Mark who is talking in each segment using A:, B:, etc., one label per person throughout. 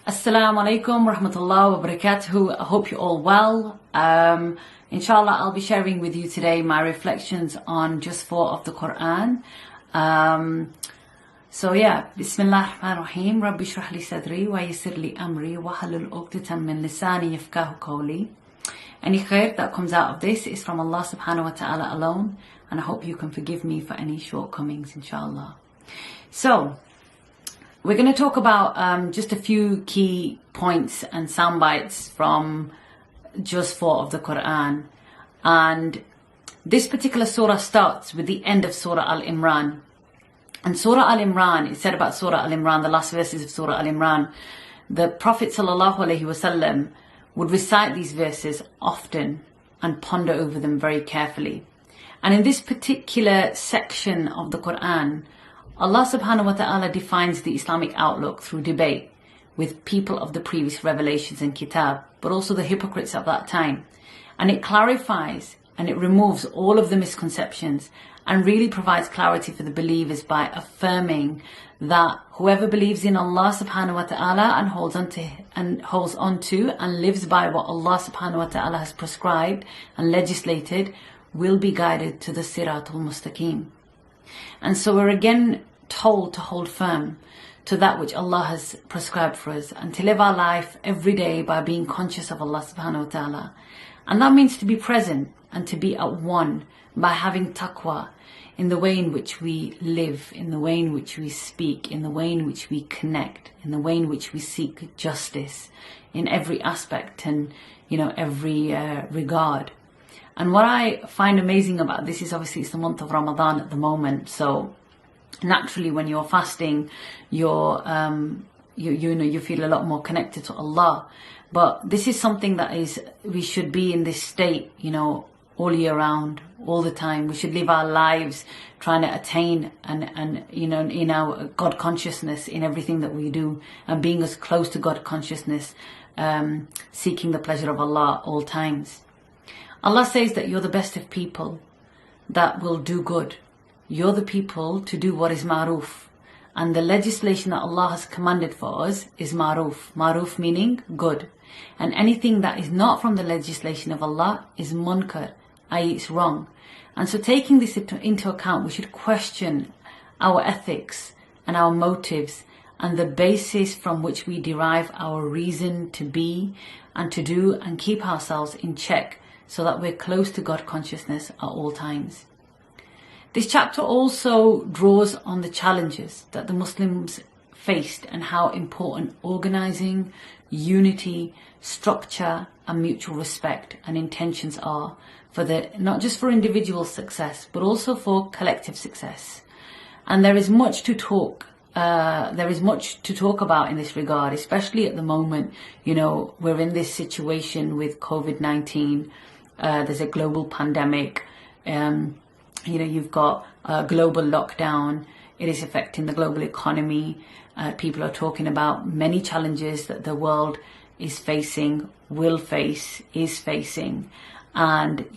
A: Assalamu alaikum rahmatullahi wa barakatuhu. I hope you're all well. Inshallah, I'll be sharing with you today my reflections on just 4 of the Quran. Bismillah ar-Rahman ar-Rahim. Rabbi shrah li sadri wa yassir li amri wa halul uqdatan min lisani yafqahu qawli. Any khair that comes out of this is from Allah subhanahu wa ta'ala alone, and I hope you can forgive me for any shortcomings, inshallah. So, we're going to talk about just a few key points and sound bites from just 4 of the Quran. And this particular surah starts with the end of Surah Al-Imran. And Surah Al-Imran, it said about Surah Al-Imran, the last verses of Surah Al-Imran, the Prophet ﷺ would recite these verses often and ponder over them very carefully. And in this particular section of the Quran, Allah subhanahu wa ta'ala defines the Islamic outlook through debate with people of the previous revelations and kitab, but also the hypocrites of that time. And it clarifies and it removes all of the misconceptions and really provides clarity for the believers by affirming that whoever believes in Allah subhanahu wa ta'ala and holds onto and lives by what Allah subhanahu wa ta'ala has prescribed and legislated will be guided to the Siratul Mustaqim. And so we're again told to hold firm to that which Allah has prescribed for us and to live our life every day by being conscious of Allah subhanahu wa ta'ala. And that means to be present and to be at one by having taqwa in the way in which we live, in the way in which we speak, in the way in which we connect, in the way in which we seek justice in every aspect and, every regard. And what I find amazing about this is obviously it's the month of Ramadan at the moment. So naturally when you're fasting, you feel a lot more connected to Allah. But this is something that we should be in this state, all year round, all the time. We should live our lives trying to attain and in our God consciousness in everything that we do and being as close to God consciousness, seeking the pleasure of Allah all times. Allah says that you're the best of people that will do good. You're the people to do what is ma'ruf. And the legislation that Allah has commanded for us is ma'ruf. Ma'ruf meaning good. And anything that is not from the legislation of Allah is munkar, i.e. it's wrong. And so taking this into account, we should question our ethics and our motives and the basis from which we derive our reason to be and to do and keep ourselves in check, so that we're close to God consciousness at all times. This chapter also draws on the challenges that the Muslims faced and how important organizing, unity, structure and mutual respect and intentions are for not just for individual success, but also for collective success. And there is much to talk about in this regard, especially at the moment. We're in this situation with COVID-19. There's a global pandemic. You've got a global lockdown. It is affecting the global economy. People are talking about many challenges that the world is facing, is facing. And,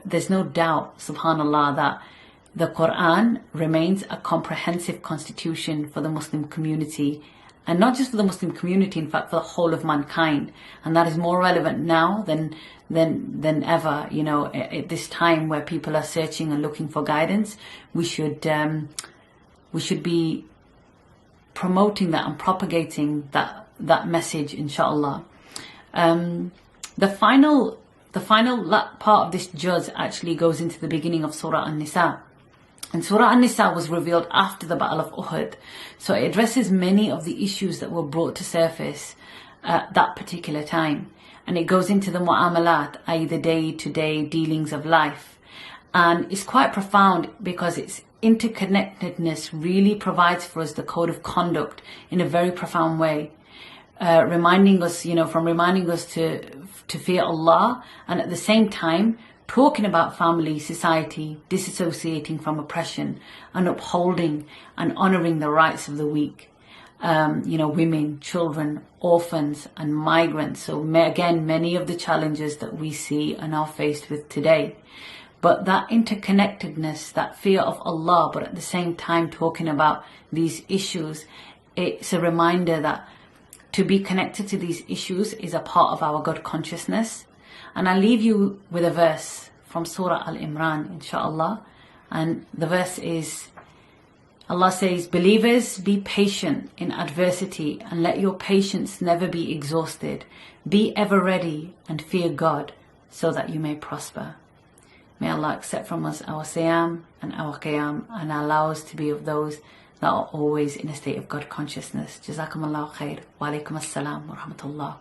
A: there's no doubt, subhanAllah, that the Quran remains a comprehensive constitution for the Muslim community. And not just for the Muslim community, in fact, for the whole of mankind. And that is more relevant now than ever. At this time where people are searching and looking for guidance, we should be promoting that and propagating that message, inshallah. The final part of this juz actually goes into the beginning of Surah An-Nisa. And Surah An-Nisa was revealed after the Battle of Uhud. So it addresses many of the issues that were brought to surface at that particular time. And it goes into the mu'amalat, i.e. the day-to-day dealings of life. And it's quite profound because its interconnectedness really provides for us the code of conduct in a very profound way. Reminding us to fear Allah, and at the same time talking about family, society, disassociating from oppression and upholding and honouring the rights of the weak, women, children, orphans and migrants. So again, many of the challenges that we see and are faced with today. But that interconnectedness, that fear of Allah, but at the same time talking about these issues, it's a reminder that to be connected to these issues is a part of our God consciousness. And I'll leave you with a verse from Surah Al-Imran, inshallah. And the verse is, Allah says, "Believers, be patient in adversity and let your patience never be exhausted. Be ever ready and fear God so that you may prosper." May Allah accept from us our siyam and our qiyam and allow us to be of those that are always in a state of God consciousness. Jazakum Allah khair. Wa alaikum assalam wa rahmatullah.